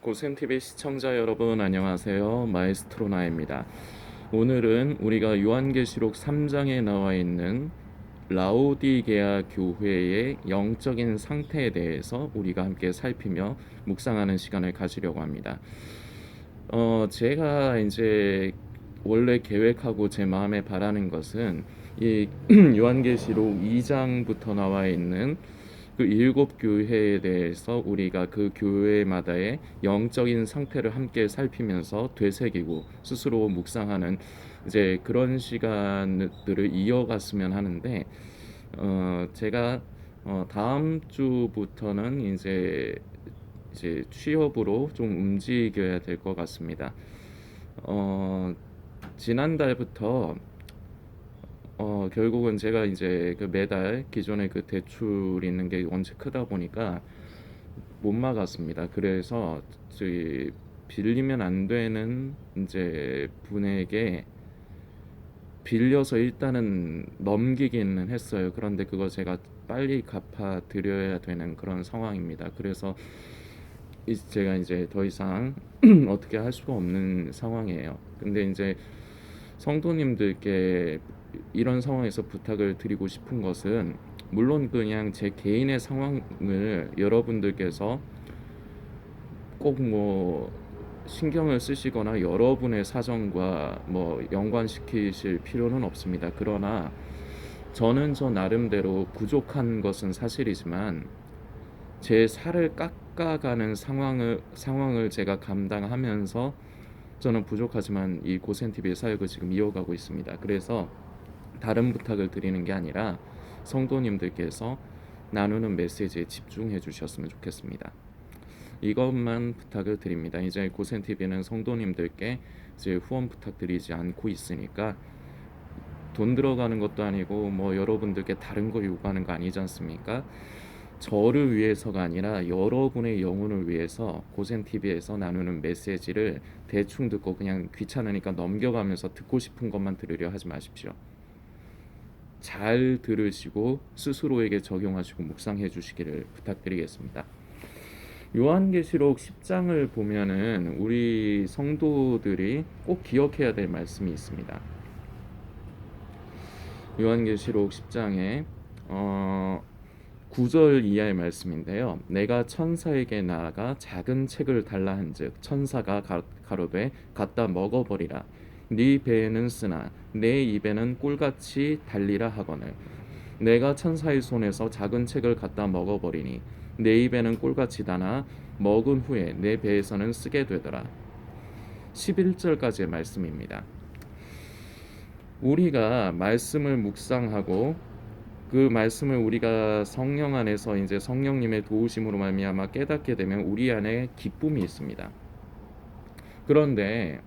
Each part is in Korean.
고센TV 시청자 여러분 안녕하세요. 마에스트로 나입니다. 오늘은 우리가 요한계시록 3장에 나와 있는 라오디게아 교회의 영적인 상태에 대해서 우리가 함께 살피며 묵상하는 시간을 가지려고 합니다. 제가 이제 원래 계획하고 제 마음에 바라는 것은 이 요한계시록 2장부터 나와 있는 그 일곱 교회에 대해서 우리가 그 교회마다의 영적인 상태를 함께 살피면서 되새기고 스스로 묵상하는 이제 그런 시간들을 이어갔으면 하는데 제가 다음 주부터는 이제 취업으로 좀 움직여야 될 것 같습니다. 지난달부터 결국은 제가 이제 그 매달 기존에 그 대출 있는 게 원체 크다 보니까 못 막았습니다. 그래서 저기 빌리면 안 되는 이제 분에게 빌려서 일단은 넘기기는 했어요. 그런데 그거 제가 빨리 갚아 드려야 되는 그런 상황입니다. 그래서 제가 이제 더 이상 어떻게 할 수가 없는 상황이에요. 근데 이제 성도님들께 이런 상황에서 부탁을 드리고 싶은 것은 물론 그냥 제 개인의 상황을 여러분들께서 꼭 뭐 신경을 쓰시거나 여러분의 사정과 뭐 연관시키실 필요는 없습니다. 그러나 저는 저 나름대로 부족한 것은 사실이지만 제 살을 깎아가는 상황을 제가 감당하면서 저는 부족하지만 이 고센TV의 사역을 지금 이어가고 있습니다. 그래서 다른 부탁을 드리는 게 아니라 성도님들께서 나누는 메시지에 집중해 주셨으면 좋겠습니다. 이것만 부탁을 드립니다. 이제 고센TV는 성도님들께 이제 후원 부탁드리지 않고 있으니까 돈 들어가는 것도 아니고 뭐 여러분들께 다른 거 요구하는 거 아니지 않습니까? 저를 위해서가 아니라 여러분의 영혼을 위해서 고센TV에서 나누는 메시지를 대충 듣고 그냥 귀찮으니까 넘겨가면서 듣고 싶은 것만 들으려 하지 마십시오. 잘 들으시고 스스로에게 적용하시고 묵상해 주시기를 부탁드리겠습니다. 요한계시록 10장을 보면은 우리 성도들이 꼭 기억해야 될 말씀이 있습니다. 요한계시록 10장에 9절 이하의 말씀인데요. 내가 천사에게 나아가 작은 책을 달라 한즉 천사가 가로되 갖다 먹어버리라. 네 배에는 쓰나 내 입에는 꿀같이 달리라 하거늘 내가 천사의 손에서 작은 책을 갖다 먹어버리니 내 입에는 꿀같이 다나 먹은 후에 내 배에서는 쓰게 되더라. 11절까지의 말씀입니다. 우리가 말씀을 묵상하고 그 말씀을 우리가 성령 안에서 이제 성령님의 도우심으로 말미암아 깨닫게 되면 우리 안에 기쁨이 있습니다. 그런데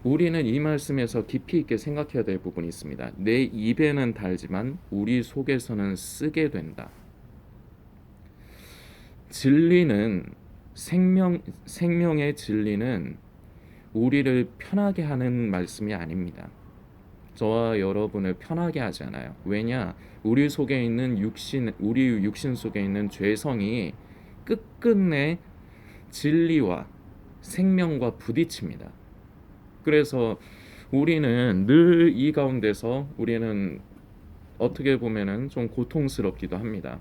우리는 이 말씀에서 깊이 있게 생각해야 될 부분이 있습니다. 내 입에는 달지만 우리 속에서는 쓰게 된다. 진리는 생명의 진리는 우리를 편하게 하는 말씀이 아닙니다. 저와 여러분을 편하게 하지 않아요. 왜냐? 우리 속에 있는 우리 육신 속에 있는 죄성이 끝끝내 진리와 생명과 부딪힙니다. 그래서 우리는 늘 이 가운데서 우리는 어떻게 보면은 좀 고통스럽기도 합니다.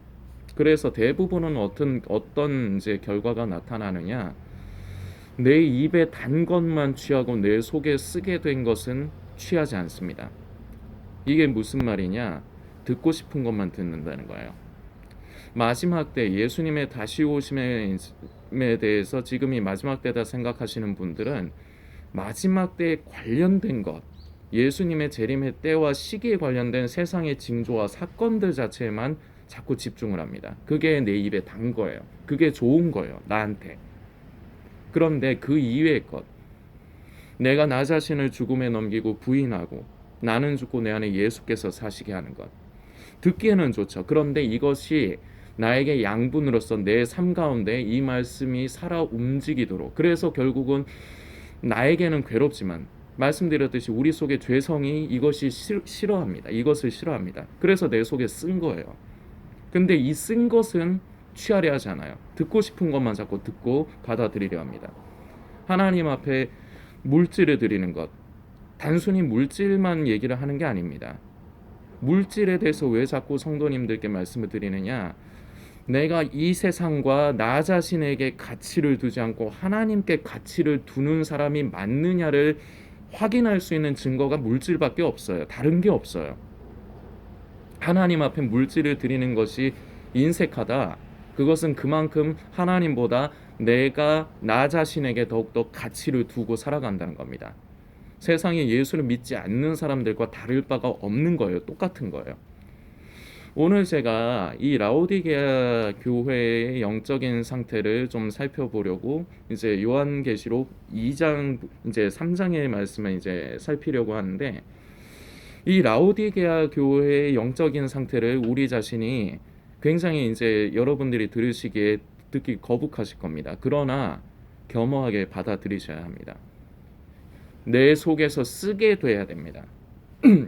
그래서 대부분은 어떤 이제 결과가 나타나느냐? 내 입에 단 것만 취하고 내 속에 쓰게 된 것은 취하지 않습니다. 이게 무슨 말이냐? 듣고 싶은 것만 듣는다는 거예요. 마지막 때 예수님의 다시 오심에 대해서 지금이 마지막 때다 생각하시는 분들은 마지막 때에 관련된 것, 예수님의 재림의 때와 시기에 관련된 세상의 징조와 사건들 자체에만 자꾸 집중을 합니다. 그게 내 입에 단 거예요. 그게 좋은 거예요, 나한테. 그런데 그 이외의 것, 내가 나 자신을 죽음에 넘기고 부인하고 나는 죽고 내 안에 예수께서 사시게 하는 것, 듣기에는 좋죠. 그런데 이것이 나에게 양분으로서 내 삶 가운데 이 말씀이 살아 움직이도록, 그래서 결국은 나에게는 괴롭지만 말씀드렸듯이 우리 속에 죄성이 이것이 싫어합니다. 이것을 싫어합니다. 그래서 내 속에 쓴 거예요. 근데 이 쓴 것은 취하려 하지 않아요. 듣고 싶은 것만 자꾸 듣고 받아들이려 합니다. 하나님 앞에 물질을 드리는 것, 단순히 물질만 얘기를 하는 게 아닙니다. 물질에 대해서 왜 자꾸 성도님들께 말씀을 드리느냐? 내가 이 세상과 나 자신에게 가치를 두지 않고 하나님께 가치를 두는 사람이 맞느냐를 확인할 수 있는 증거가 물질밖에 없어요. 다른 게 없어요. 하나님 앞에 물질을 드리는 것이 인색하다. 그것은 그만큼 하나님보다 내가 나 자신에게 더욱더 가치를 두고 살아간다는 겁니다. 세상에 예수를 믿지 않는 사람들과 다를 바가 없는 거예요. 똑같은 거예요. 오늘 제가 이 라오디게아 교회의 영적인 상태를 좀 살펴보려고 이제 요한계시록 2장 이제 3장의 말씀을 이제 살피려고 하는데, 이 라오디게아 교회의 영적인 상태를 우리 자신이 굉장히 이제 여러분들이 들으시기에 듣기 거북하실 겁니다. 그러나 겸허하게 받아들이셔야 합니다. 내 속에서 쓰게 돼야 됩니다.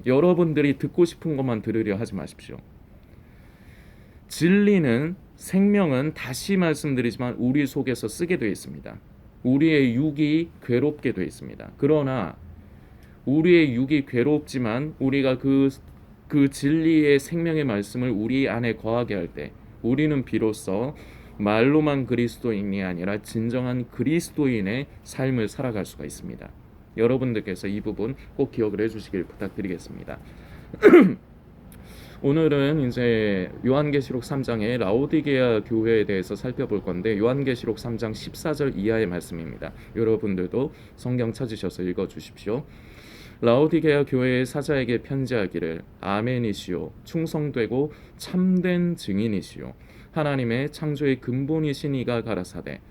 여러분들이 듣고 싶은 것만 들으려 하지 마십시오. 진리는, 생명은 다시 말씀드리지만 우리 속에서 쓰게 되어 있습니다. 우리의 육이 괴롭게 되어 있습니다. 그러나 우리의 육이 괴롭지만 우리가 그 진리의 생명의 말씀을 우리 안에 거하게 할 때 우리는 비로소 말로만 그리스도인이 아니라 진정한 그리스도인의 삶을 살아갈 수가 있습니다. 여러분들께서 이 부분 꼭 기억을 해주시길 부탁드리겠습니다. 오늘은 이제 요한계시록 3장의 라오디게아 교회에 대해서 살펴볼 건데, 요한계시록 3장 14절 이하의 말씀입니다. 여러분들도 성경 찾으셔서 읽어주십시오. 라오디게아 교회의 사자에게 편지하기를, 아멘이시오, 충성되고 참된 증인이시오, 하나님의 창조의 근본이신 이가 가라사대,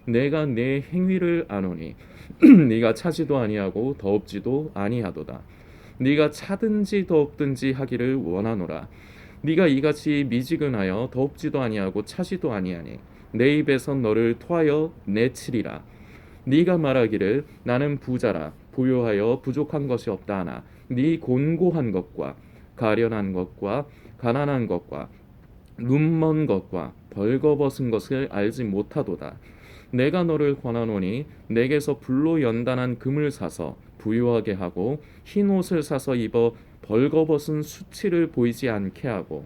내가 내 행위를 아노니 네가 차지도 아니하고 더없지도 아니하도다. 네가 차든지 더없든지 하기를 원하노라. 네가 이같이 미지근하여 더없지도 아니하고 차지도 아니하니 내 입에선 너를 토하여 내치리라. 네가 말하기를 나는 부자라, 부요하여 부족한 것이 없다 하나 네 곤고한 것과 가련한 것과 가난한 것과 눈먼 것과 벌거벗은 것을 알지 못하도다. 내가 너를 권하노니 내게서 불로 연단한 금을 사서 부유하게 하고 흰 옷을 사서 입어 벌거벗은 수치를 보이지 않게 하고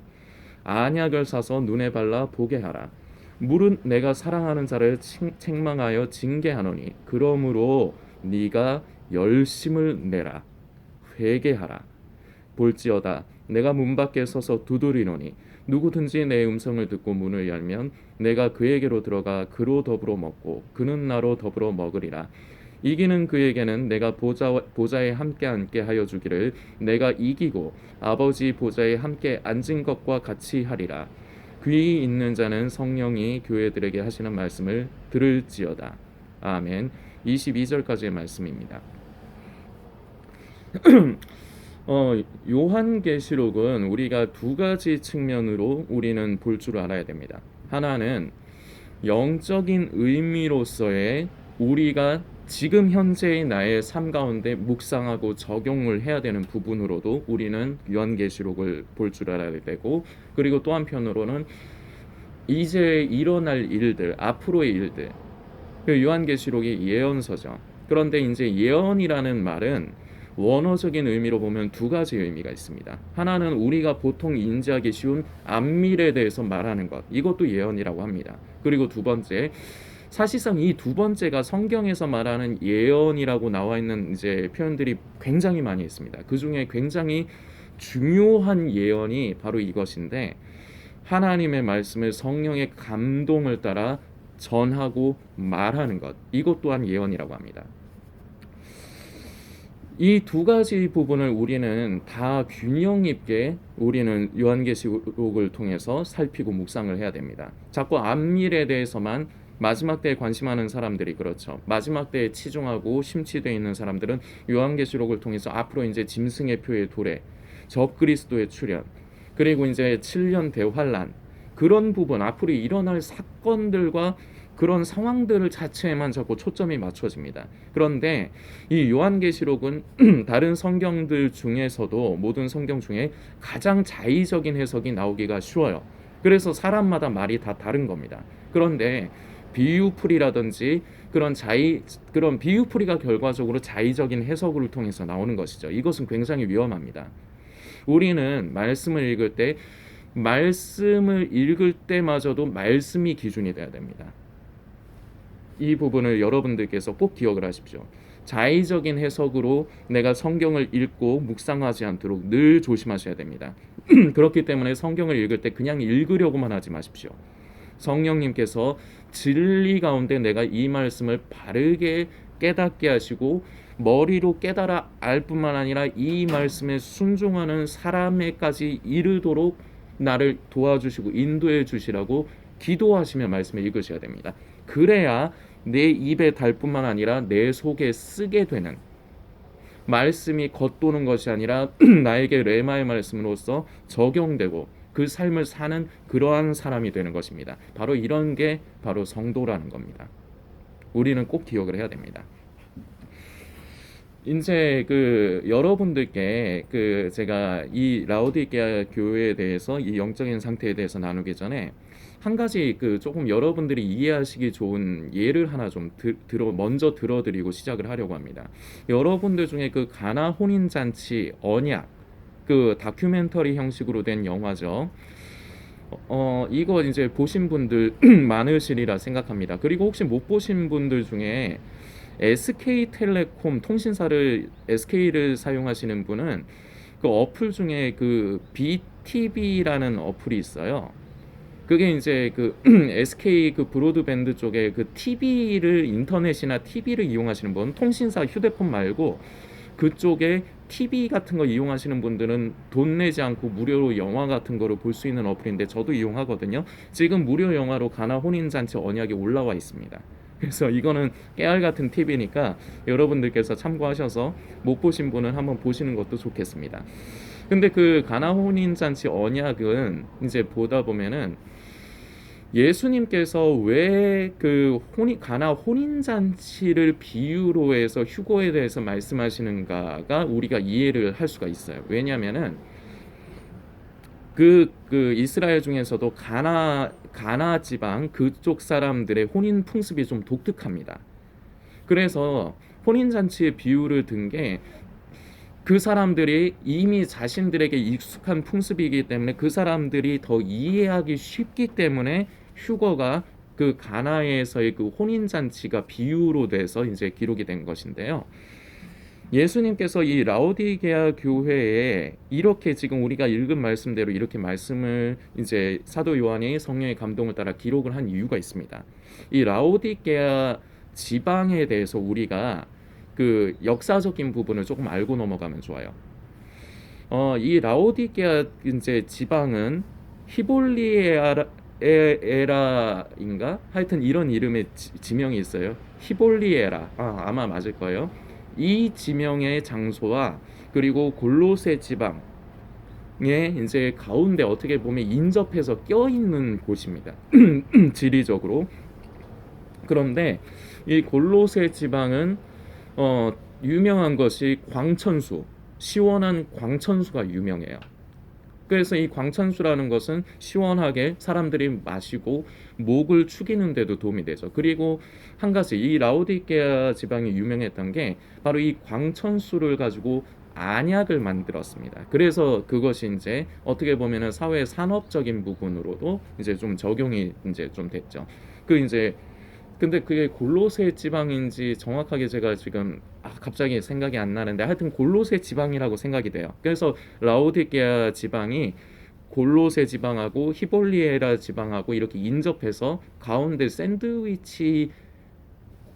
안약을 사서 눈에 발라 보게 하라. 무릇 내가 사랑하는 자를 책망하여 징계하노니 그러므로 네가 열심을 내라. 회개하라. 볼지어다 내가 문 밖에 서서 두드리노니 누구든지 내 음성을 듣고 문을 열면 내가 그에게로 들어가 그로 더불어 먹고 그는 나로 더불어 먹으리라. 이기는 그에게는 내가 보좌에 함께 앉게 하여 주기를, 내가 이기고 아버지 보좌에 함께 앉은 것과 같이 하리라. 귀 있는 자는 성령이 교회들에게 하시는 말씀을 들을지어다. 아멘. 22절까지의 말씀입니다. 요한계시록은 우리가 두 가지 측면으로 우리는 볼 줄 알아야 됩니다. 하나는 영적인 의미로서의 우리가 지금 현재의 나의 삶 가운데 묵상하고 적용을 해야 되는 부분으로도 우리는 요한계시록을 볼 줄 알아야 되고, 그리고 또 한편으로는 이제 일어날 일들, 앞으로의 일들, 요한계시록이 예언서죠. 그런데 이제 예언이라는 말은 원어적인 의미로 보면 두 가지 의미가 있습니다. 하나는 우리가 보통 인지하기 쉬운 앞미래에 대해서 말하는 것, 이것도 예언이라고 합니다. 그리고 두 번째, 사실상 이 두 번째가 성경에서 말하는 예언이라고 나와 있는 이제 표현들이 굉장히 많이 있습니다. 그 중에 굉장히 중요한 예언이 바로 이것인데, 하나님의 말씀을 성령의 감동을 따라 전하고 말하는 것, 이것 또한 예언이라고 합니다. 이 두 가지 부분을 우리는 다 균형 있게 우리는 요한계시록을 통해서 살피고 묵상을 해야 됩니다. 자꾸 앞미래에 대해서만, 마지막 때에 관심하는 사람들이 그렇죠. 마지막 때에 치중하고 심취되어 있는 사람들은 요한계시록을 통해서 앞으로 이제 짐승의 표의 도래, 적그리스도의 출현, 그리고 이제 7년 대환란, 그런 부분, 앞으로 일어날 사건들과 그런 상황들 자체에만 자꾸 초점이 맞춰집니다. 그런데 이 요한계시록은 다른 성경들 중에서도, 모든 성경 중에 가장 자의적인 해석이 나오기가 쉬워요. 그래서 사람마다 말이 다 다른 겁니다. 그런데 비유풀이라든지 그런 비유풀이가 결과적으로 자의적인 해석을 통해서 나오는 것이죠. 이것은 굉장히 위험합니다. 우리는 말씀을 읽을 때마저도 말씀이 기준이 돼야 됩니다. 이 부분을 여러분들께서 꼭 기억을 하십시오. 자의적인 해석으로 내가 성경을 읽고 묵상하지 않도록 늘 조심하셔야 됩니다. 그렇기 때문에 성경을 읽을 때 그냥 읽으려고만 하지 마십시오. 성령님께서 진리 가운데 내가 이 말씀을 바르게 깨닫게 하시고 머리로 깨달아 알 뿐만 아니라 이 말씀에 순종하는 사람에까지 이르도록 나를 도와주시고 인도해 주시라고 기도하시며 말씀을 읽으셔야 됩니다. 그래야 내 입에 달 뿐만 아니라 내 속에 쓰게 되는 말씀이 겉도는 것이 아니라 나에게 레마의 말씀으로서 적용되고 그 삶을 사는 그러한 사람이 되는 것입니다. 바로 이런 게 바로 성도라는 겁니다. 우리는 꼭 기억을 해야 됩니다. 이제 여러분들께 제가 이 라오디게아 교회에 대해서 이 영적인 상태에 대해서 나누기 전에 한 가지 조금 여러분들이 이해하시기 좋은 예를 하나 좀 먼저 들어드리고 시작을 하려고 합니다. 여러분들 중에 가나 혼인 잔치 언약 다큐멘터리 형식으로 된 영화죠. 이거 이제 보신 분들 많으시리라 생각합니다. 그리고 혹시 못 보신 분들 중에 SK텔레콤 통신사를 SK를 사용하시는 분은 그 어플 중에 BTV라는 어플이 있어요. 그게 이제 SK 브로드밴드 쪽에 TV를 인터넷이나 TV를 이용하시는 분, 통신사 휴대폰 말고 그쪽에 TV 같은 거 이용하시는 분들은 돈 내지 않고 무료로 영화 같은 거를 볼 수 있는 어플인데 저도 이용하거든요. 지금 무료 영화로 가나 혼인잔치 언약이 올라와 있습니다. 그래서 이거는 깨알 같은 팁이니까 여러분들께서 참고하셔서 못 보신 분은 한번 보시는 것도 좋겠습니다. 근데 가나 혼인잔치 언약은 이제 보다 보면은 예수님께서 왜 가나 혼인잔치를 비유로 해서 휴거에 대해서 말씀하시는가가 우리가 이해를 할 수가 있어요. 왜냐면은 이스라엘 중에서도 가나 지방 그쪽 사람들의 혼인 풍습이 좀 독특합니다. 그래서 혼인잔치의 비유를 든 게 그 사람들이 이미 자신들에게 익숙한 풍습이기 때문에 그 사람들이 더 이해하기 쉽기 때문에 휴거가 가나에서의 혼인잔치가 비유로 돼서 이제 기록이 된 것인데요. 예수님께서 이 라오디게아 교회에 이렇게 지금 우리가 읽은 말씀대로 이렇게 말씀을 이제 사도 요한이 성령의 감동을 따라 기록을 한 이유가 있습니다. 이 라오디게아 지방에 대해서 우리가 역사적인 부분을 조금 알고 넘어가면 좋아요. 이 라오디게아 이제 지방은 히볼리에라인가? 하여튼 이런 이름의 지명이 있어요. 히볼리에라. 아마 맞을 거예요. 이 지명의 장소와 그리고 골로새 지방에 이제 가운데 어떻게 보면 인접해서 껴있는 곳입니다. 지리적으로. 그런데 이 골로새 지방은 유명한 것이 광천수, 시원한 광천수가 유명해요. 그래서 이 광천수라는 것은 시원하게 사람들이 마시고 목을 축이는 데도 도움이 되죠. 그리고 한 가지 이 라오디게아 지방이 유명했던 게 바로 이 광천수를 가지고 안약을 만들었습니다. 그래서 그것이 이제 어떻게 보면은 사회 산업적인 부분으로도 이제 좀 적용이 이제 좀 됐죠. 근데 그게 골로새 지방인지 정확하게 제가 지금 갑자기 생각이 안 나는데 하여튼 골로새 지방이라고 생각이 돼요. 그래서 라오디게아 지방이 골로새 지방하고 히볼리에라 지방하고 이렇게 인접해서 가운데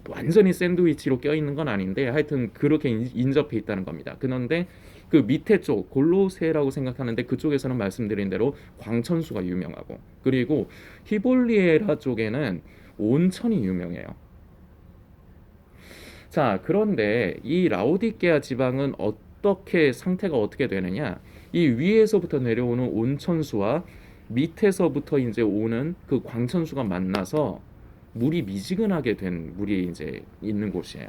완전히 샌드위치로 껴있는 건 아닌데 하여튼 그렇게 인접해 있다는 겁니다. 그런데 밑에 쪽 골로새라고 생각하는데 그쪽에서는 말씀드린 대로 광천수가 유명하고 그리고 히볼리에라 쪽에는 온천이 유명해요. 자, 그런데 이 라오디게아 지방은 상태가 어떻게 되느냐? 이 위에서부터 내려오는 온천수와 밑에서부터 이제 오는 광천수가 만나서 물이 미지근하게 된 물이 이제 있는 곳이에요.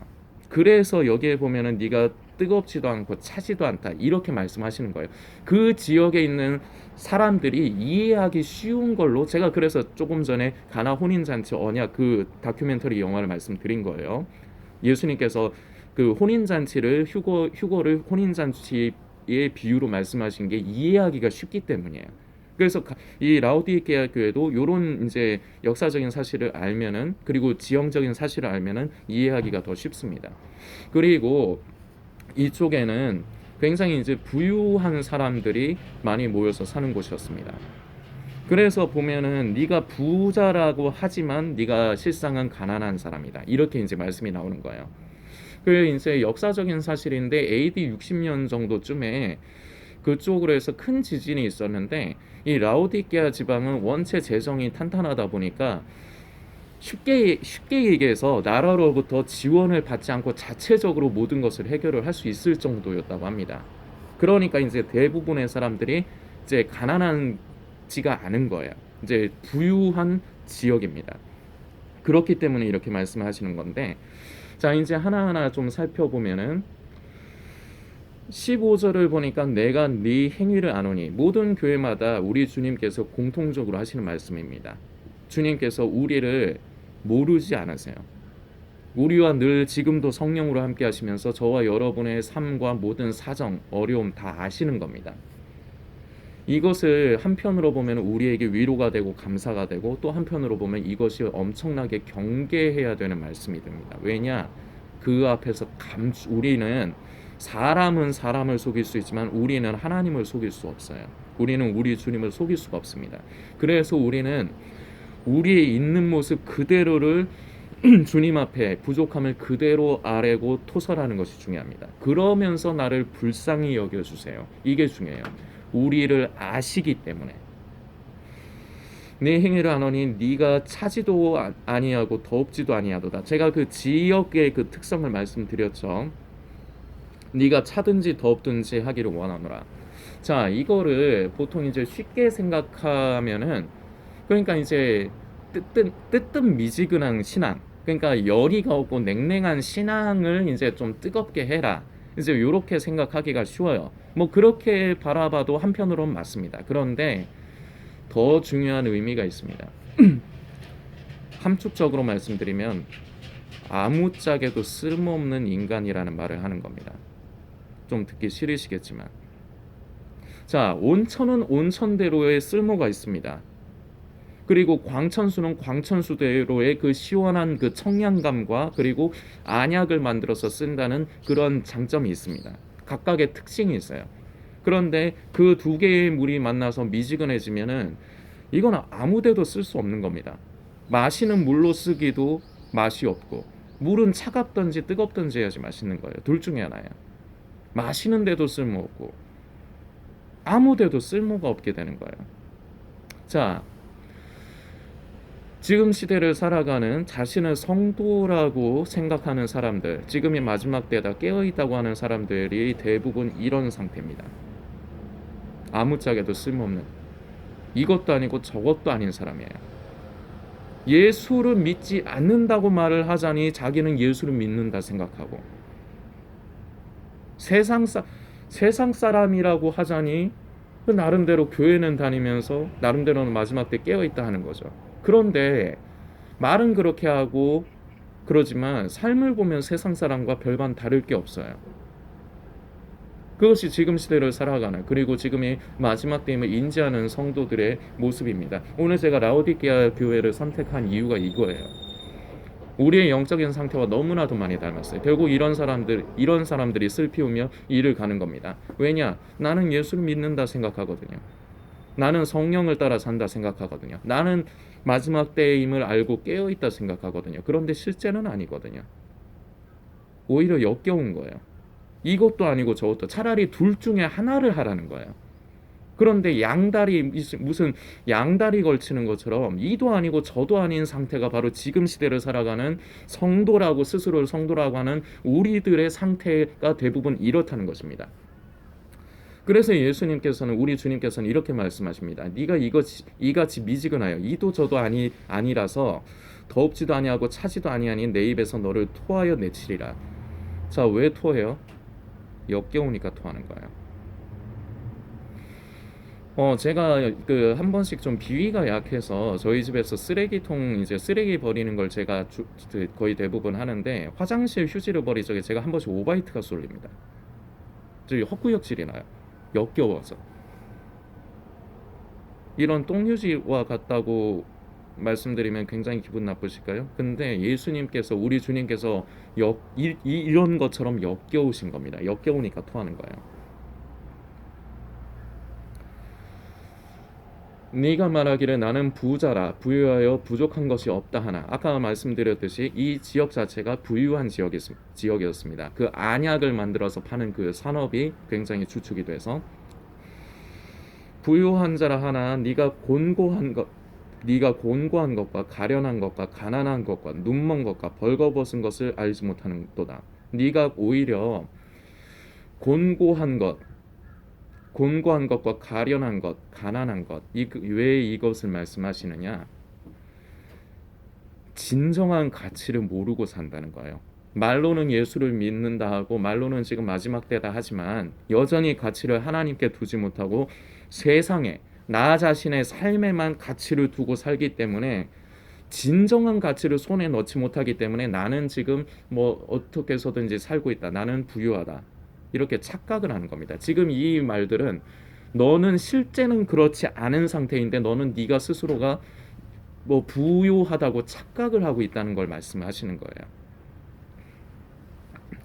그래서 여기에 보면은 네가 뜨겁지도 않고 차지도 않다. 이렇게 말씀하시는 거예요. 그 지역에 있는 사람들이 이해하기 쉬운 걸로, 제가 그래서 조금 전에 가나 혼인잔치 언약 그 다큐멘터리 영화를 말씀드린 거예요. 예수님께서 그 혼인잔치를 휴거를 혼인잔치의 비유로 말씀하신 게 이해하기가 쉽기 때문이에요. 그래서 이 라오디게아 교회도 요런 이제 역사적인 사실을 알면은, 그리고 지형적인 사실을 알면은 이해하기가 더 쉽습니다. 그리고 이쪽에는 굉장히 이제 부유한 사람들이 많이 모여서 사는 곳이었습니다. 그래서 보면은 네가 부자라고 하지만 네가 실상은 가난한 사람이다. 이렇게 이제 말씀이 나오는 거예요. 그 이제 역사적인 사실인데 AD 60년 정도쯤에 그쪽으로 해서 큰 지진이 있었는데, 이 라오디게아 지방은 원체 재정이 탄탄하다 보니까 쉽게 얘기해서 나라로부터 지원을 받지 않고 자체적으로 모든 것을 해결을 할 수 있을 정도였다고 합니다. 그러니까 이제 대부분의 사람들이 이제 가난한지가 않은 거예요. 이제 부유한 지역입니다. 그렇기 때문에 이렇게 말씀하시는 건데, 자 이제 하나하나 좀 살펴보면은 15절을 보니까 내가 네 행위를 아노니, 모든 교회마다 우리 주님께서 공통적으로 하시는 말씀입니다. 주님께서 우리를 모르지 않으세요. 우리와 늘 지금도 성령으로 함께 하시면서 저와 여러분의 삶과 모든 사정, 어려움 다 아시는 겁니다. 이것을 한편으로 보면 우리에게 위로가 되고 감사가 되고, 또 한편으로 보면 이것이 엄청나게 경계해야 되는 말씀이 됩니다. 왜냐? 그 앞에서 우리는 사람은 사람을 속일 수 있지만 우리는 하나님을 속일 수 없어요. 우리는 우리 주님을 속일 수가 없습니다. 그래서 우리는 우리의 있는 모습 그대로를 주님 앞에 부족함을 그대로 아뢰고 토설하는 것이 중요합니다. 그러면서 나를 불쌍히 여겨주세요. 이게 중요해요. 우리를 아시기 때문에. 내 행위를 아노니 네가 차지도 아니하고 더웁지도 아니하도다. 제가 그 지역의 그 특성을 말씀드렸죠. 네가 차든지 더웁든지 하기를 원하노라. 자, 이거를 보통 이제 쉽게 생각하면은, 그러니까 이제 뜨뜻미지근한 신앙, 그러니까 열의가 없고 냉랭한 신앙을 이제 좀 뜨겁게 해라, 이제 이렇게 생각하기가 쉬워요. 뭐 그렇게 바라봐도 한편으로는 맞습니다. 그런데 더 중요한 의미가 있습니다. 함축적으로 말씀드리면 아무짝에도 쓸모없는 인간이라는 말을 하는 겁니다. 좀 듣기 싫으시겠지만, 자, 온천은 온천대로의 쓸모가 있습니다. 그리고 광천수는 광천수대로의 그 시원한 그 청량감과 그리고 안약을 만들어서 쓴다는 그런 장점이 있습니다. 각각의 특징이 있어요. 그런데 그 두 개의 물이 만나서 미지근해지면은 이건 아무데도 쓸 수 없는 겁니다. 마시는 물로 쓰기도 맛이 없고, 물은 차갑든지 뜨겁든지 해야지 맛있는 거예요. 둘 중에 하나예요. 마시는데도 쓸모없고 아무데도 쓸모가 없게 되는 거예요. 자, 지금 시대를 살아가는 자신을 성도라고 생각하는 사람들, 지금이 마지막 때다 깨어있다고 하는 사람들이 대부분 이런 상태입니다. 아무짝에도 쓸모없는, 이것도 아니고 저것도 아닌 사람이에요. 예수를 믿지 않는다고 말을 하자니 자기는 예수를 믿는다 생각하고, 세상 사람이라고 하자니 그 나름대로 교회는 다니면서 나름대로는 마지막 때 깨어있다 하는 거죠. 그런데 말은 그렇게 하고 그러지만 삶을 보면 세상 사람과 별반 다를 게 없어요. 그것이 지금 시대를 살아가는, 그리고 지금의 마지막 때임을 인지하는 성도들의 모습입니다. 오늘 제가 라오디게아 교회를 선택한 이유가 이거예요. 우리의 영적인 상태와 너무나도 많이 닮았어요. 결국 이런 사람들이 슬피우며 일을 가는 겁니다. 왜냐? 나는 예수를 믿는다 생각하거든요. 나는 성령을 따라 산다 생각하거든요. 나는 마지막 때임을 알고 깨어있다 생각하거든요. 그런데 실제는 아니거든요. 오히려 역겨운 거예요. 이것도 아니고 저것도, 차라리 둘 중에 하나를 하라는 거예요. 그런데 무슨 양다리 걸치는 것처럼 이도 아니고 저도 아닌 상태가 바로 지금 시대를 살아가는 성도라고, 스스로를 성도라고 하는 우리들의 상태가 대부분 이렇다는 것입니다. 그래서 우리 주님께서는 이렇게 말씀하십니다. 네가 이같이 미지근하여 이도 저도 아니라서 더웁지도 아니하고 차지도 아니하니 내 입에서 너를 토하여 내치리라. 자, 왜 토해요? 역겨우니까 토하는 거예요. 제가 한 번씩 좀 비위가 약해서 저희 집에서 쓰레기통 이제 쓰레기 버리는 걸 제가 거의 대부분 하는데 화장실 휴지를 버릴 적에 제가 한 번씩 오바이트가 쏠립니다. 저기 헛구역질이 나요. 역겨워서. 이런 똥휴지와 같다고 말씀드리면 굉장히 기분 나쁘실까요? 근데 예수님께서 우리 주님께서 이런 것처럼 역겨우신 겁니다. 역겨우니까 토하는 거예요. 네가 말하기를 나는 부자라 부유하여 부족한 것이 없다 하나 아까 말씀드렸듯이 이 지역 자체가 부유한 지역이었습니다. 그 안약을 만들어서 파는 그 산업이 굉장히 주축이 돼서 부유한 자라 하나 네가 곤고한 것과 가련한 것과 가난한 것과 눈먼 것과 벌거벗은 것을 알지 못하는도다. 네가 오히려 곤고한 것 곤고한 것과 가련한 것, 가난한 것, 왜 이것을 말씀하시느냐? 진정한 가치를 모르고 산다는 거예요. 말로는 예수를 믿는다 하고 말로는 지금 마지막 때다 하지만 여전히 가치를 하나님께 두지 못하고 세상에 나 자신의 삶에만 가치를 두고 살기 때문에 진정한 가치를 손에 넣지 못하기 때문에 나는 지금 뭐 어떻게 해서든지 살고 있다. 나는 부유하다. 이렇게 착각을 하는 겁니다. 지금 이 말들은 너는 실제는 그렇지 않은 상태인데 너는 네가 스스로가 뭐 부유하다고 착각을 하고 있다는 걸 말씀하시는 거예요.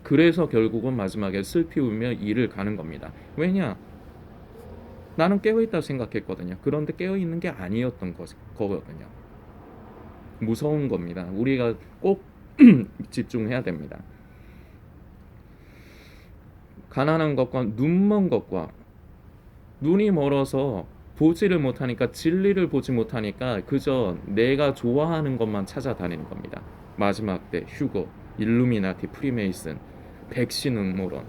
그래서 결국은 마지막에 슬피 울며 이를 가는 겁니다. 왜냐? 나는 깨어있다고 생각했거든요. 그런데 깨어있는 게 아니었던 거거든요. 무서운 겁니다. 우리가 꼭 집중해야 됩니다. 가난한 것과 눈먼 것과 눈이 멀어서 보지를 못하니까 진리를 보지 못하니까 그저 내가 좋아하는 것만 찾아다니는 겁니다. 마지막 때 휴거, 일루미나티, 프리메이슨, 백신 음모론.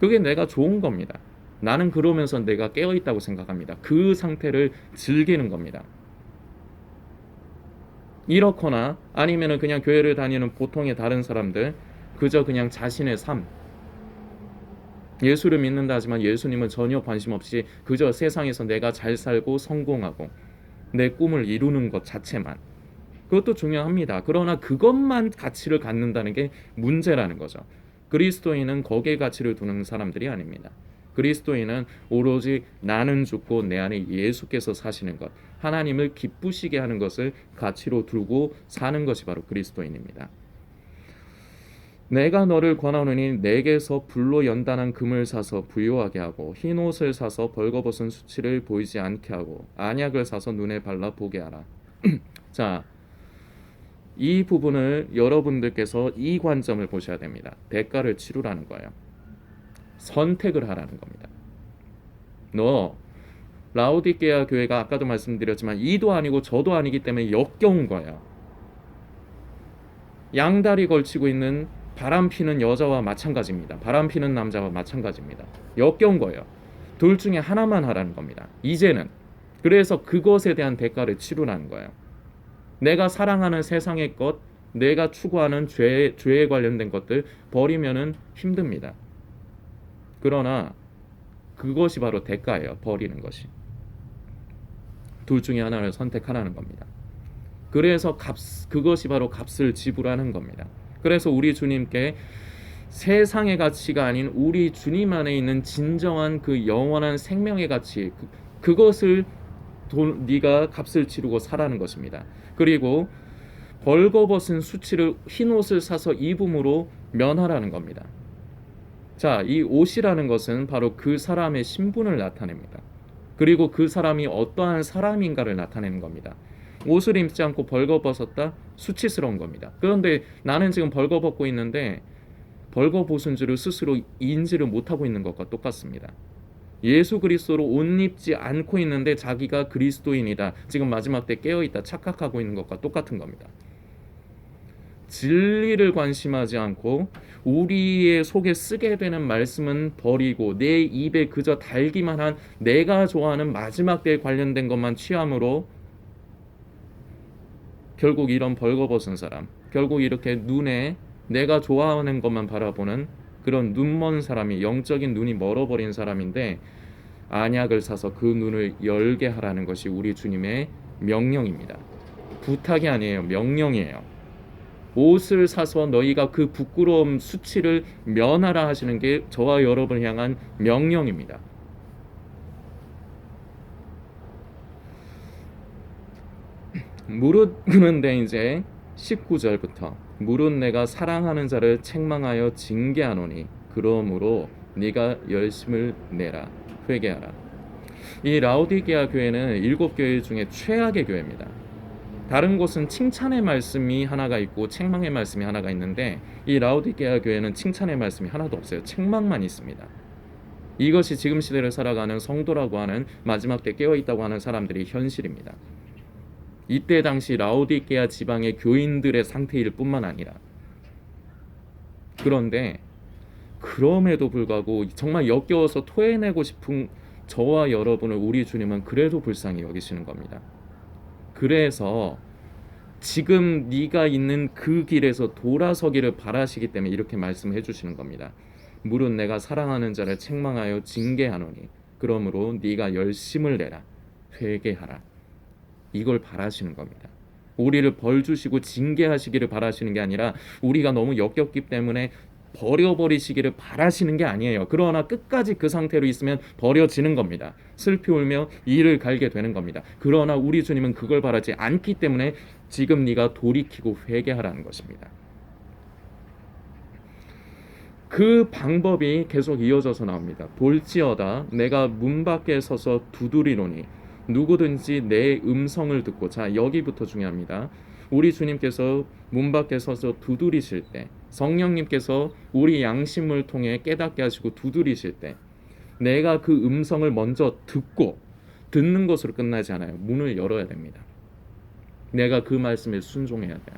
그게 내가 좋은 겁니다. 나는 그러면서 내가 깨어있다고 생각합니다. 그 상태를 즐기는 겁니다. 이렇거나 아니면은 그냥 교회를 다니는 보통의 다른 사람들 그저 그냥 자신의 삶 예수를 믿는다 하지만 예수님은 전혀 관심 없이 그저 세상에서 내가 잘 살고 성공하고 내 꿈을 이루는 것 자체만 그것도 중요합니다. 그러나 그것만 가치를 갖는다는 게 문제라는 거죠. 그리스도인은 거기에 가치를 두는 사람들이 아닙니다. 그리스도인은 오로지 나는 죽고 내 안에 예수께서 사시는 것 하나님을 기쁘시게 하는 것을 가치로 두고 사는 것이 바로 그리스도인입니다. 내가 너를 권하노니 내게서 불로 연단한 금을 사서 부유하게 하고 흰 옷을 사서 벌거벗은 수치를 보이지 않게 하고 안약을 사서 눈에 발라 보게 하라. 자, 이 부분을 여러분들께서 이 관점을 보셔야 됩니다. 대가를 치르라는 거예요. 선택을 하라는 겁니다. 너 라오디게아 교회가 아까도 말씀드렸지만 이도 아니고 저도 아니기 때문에 역겨운 거예요. 양다리 걸치고 있는 바람 피는 여자와 마찬가지입니다. 바람 피는 남자와 마찬가지입니다. 역겨운 거예요. 둘 중에 하나만 하라는 겁니다. 이제는. 그래서 그것에 대한 대가를 치르라는 거예요. 내가 사랑하는 세상의 것, 내가 추구하는 죄에 관련된 것들 버리면은 힘듭니다. 그러나 그것이 바로 대가예요. 버리는 것이. 둘 중에 하나를 선택하라는 겁니다. 그래서 그것이 바로 값을 지불하는 겁니다. 그래서 우리 주님께 세상의 가치가 아닌 우리 주님 안에 있는 진정한 그 영원한 생명의 가치 그것을 네가 값을 치르고 사라는 것입니다. 그리고 벌거벗은 수치를 흰 옷을 사서 입음으로 면하라는 겁니다. 자, 이 옷이라는 것은 바로 그 사람의 신분을 나타냅니다. 그리고 그 사람이 어떠한 사람인가를 나타내는 겁니다. 옷을 입지 않고 벌거벗었다? 수치스러운 겁니다. 그런데 나는 지금 벌거벗고 있는데 벌거벗은 줄을 스스로 인지를 못하고 있는 것과 똑같습니다. 예수 그리스도로 옷 입지 않고 있는데 자기가 그리스도인이다. 지금 마지막 때 깨어있다. 착각하고 있는 것과 똑같은 겁니다. 진리를 관심하지 않고 우리의 속에 쓰게 되는 말씀은 버리고 내 입에 그저 달기만 한 내가 좋아하는 마지막 때에 관련된 것만 취함으로 결국 이런 벌거벗은 사람, 결국 이렇게 눈에 내가 좋아하는 것만 바라보는 그런 눈먼 사람이, 영적인 눈이 멀어버린 사람인데 안약을 사서 그 눈을 열게 하라는 것이 우리 주님의 명령입니다. 부탁이 아니에요. 명령이에요. 옷을 사서 너희가 그 부끄러움 수치를 면하라 하시는 게 저와 여러분을 향한 명령입니다. 무릇 그런데 이제 19절부터 무릇 내가 사랑하는 자를 책망하여 징계하노니 그러므로 네가 열심을 내라 회개하라. 이 라오디게아 교회는 7교회 중에 최악의 교회입니다. 다른 곳은 칭찬의 말씀이 하나가 있고 책망의 말씀이 하나가 있는데 이 라오디게아 교회는 칭찬의 말씀이 하나도 없어요. 책망만 있습니다. 이것이 지금 시대를 살아가는 성도라고 하는 마지막 때 깨어있다고 하는 사람들의 현실입니다. 이때 당시 라오디게아 지방의 교인들의 상태일 뿐만 아니라, 그런데 그럼에도 불구하고 정말 역겨워서 토해내고 싶은 저와 여러분을 우리 주님은 그래도 불쌍히 여기시는 겁니다. 그래서 지금 네가 있는 그 길에서 돌아서기를 바라시기 때문에 이렇게 말씀해 주시는 겁니다. 무릇 내가 사랑하는 자를 책망하여 징계하노니 그러므로 네가 열심을 내라 회개하라. 이걸 바라시는 겁니다. 우리를 벌 주시고 징계하시기를 바라시는 게 아니라 우리가 너무 역겹기 때문에 버려버리시기를 바라시는 게 아니에요. 그러나 끝까지 그 상태로 있으면 버려지는 겁니다. 슬피 울며 이를 갈게 되는 겁니다. 그러나 우리 주님은 그걸 바라지 않기 때문에 지금 네가 돌이키고 회개하라는 것입니다. 그 방법이 계속 이어져서 나옵니다. 볼지어다 내가 문 밖에 서서 두드리노니 누구든지 내 음성을 듣고, 자 여기부터 중요합니다. 우리 주님께서 문 밖에 서서 두드리실 때, 성령님께서 우리 양심을 통해 깨닫게 하시고 두드리실 때 내가 그 음성을 먼저 듣고, 듣는 것으로 끝나지 않아요. 문을 열어야 됩니다. 내가 그 말씀에 순종해야 돼요.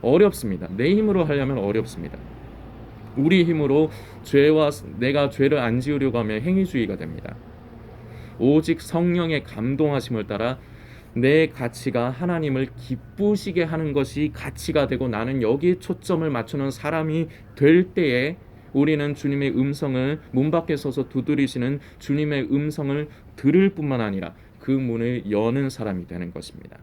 어렵습니다. 내 힘으로 하려면 어렵습니다. 우리 힘으로 내가 죄를 안 지으려고 하면 행위주의가 됩니다. 오직 성령의 감동하심을 따라 내 가치가 하나님을 기쁘시게 하는 것이 가치가 되고 나는 여기에 초점을 맞추는 사람이 될 때에 우리는 주님의 음성을, 문 밖에 서서 두드리시는 주님의 음성을 들을 뿐만 아니라 그 문을 여는 사람이 되는 것입니다.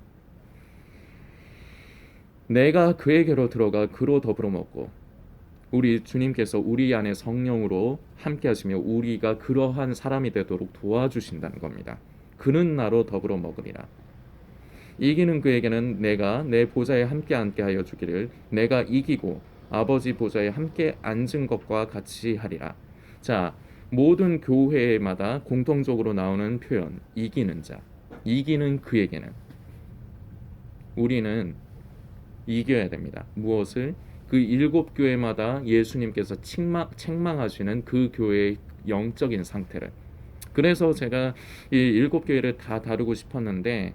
내가 그에게로 들어가 그로 더불어 먹고, 우리 주님께서 우리 안에 성령으로 함께 하시며 우리가 그러한 사람이 되도록 도와주신다는 겁니다. 그는 나로 더불어 먹으리라. 이기는 그에게는 내가 내 보좌에 함께 앉게 하여 주기를, 내가 이기고 아버지 보좌에 함께 앉은 것과 같이 하리라. 자, 모든 교회마다 공통적으로 나오는 표현, 이기는 자, 이기는 그에게는, 우리는 이겨야 됩니다. 무엇을? 그 7교회마다 예수님께서 책망하시는 그 교회의 영적인 상태를. 그래서 제가 이 7교회를 다 다루고 싶었는데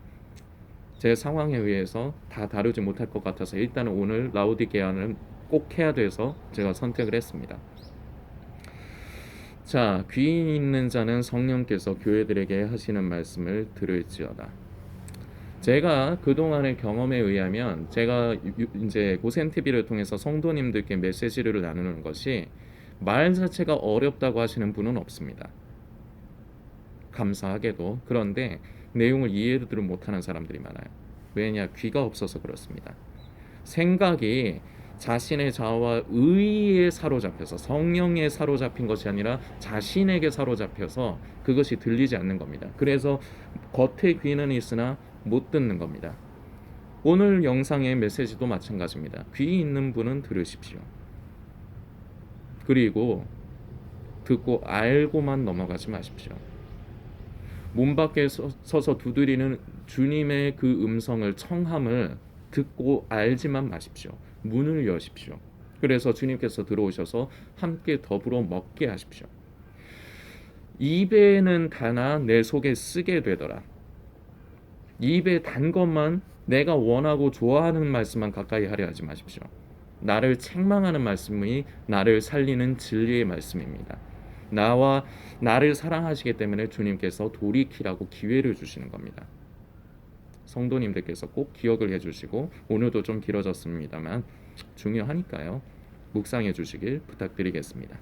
제 상황에 의해서 다 다루지 못할 것 같아서 일단은 오늘 라오디게아는 꼭 해야 돼서 제가 선택을 했습니다. 자, 귀 있는 자는 성령께서 교회들에게 하시는 말씀을 들을지어다. 제가 그동안의 경험에 의하면, 제가 이제 고센TV를 통해서 성도님들께 메시지를 나누는 것이 말 자체가 어렵다고 하시는 분은 없습니다. 감사하게도. 그런데 내용을 이해를 못하는 사람들이 많아요. 왜냐? 귀가 없어서 그렇습니다. 생각이 자신의 자아와 의에 사로잡혀서, 성령에 사로잡힌 것이 아니라 자신에게 사로잡혀서 그것이 들리지 않는 겁니다. 그래서 겉에 귀는 있으나 못 듣는 겁니다. 오늘 영상의 메시지도 마찬가지입니다. 귀 있는 분은 들으십시오. 그리고 듣고 알고만 넘어가지 마십시오. 문 밖에 서서 두드리는 주님의 그 음성을, 청함을 듣고 알지만 마십시오. 문을 여십시오. 그래서 주님께서 들어오셔서 함께 더불어 먹게 하십시오. 입에는 다나 내 속에 쓰게 되더라. 입에 단 것만, 내가 원하고 좋아하는 말씀만 가까이 하려 하지 마십시오. 나를 책망하는 말씀이 나를 살리는 진리의 말씀입니다. 나와 나를 사랑하시기 때문에 주님께서 돌이키라고 기회를 주시는 겁니다. 성도님들께서 꼭 기억을 해주시고, 오늘도 좀 길어졌습니다만 중요하니까요. 묵상해 주시길 부탁드리겠습니다.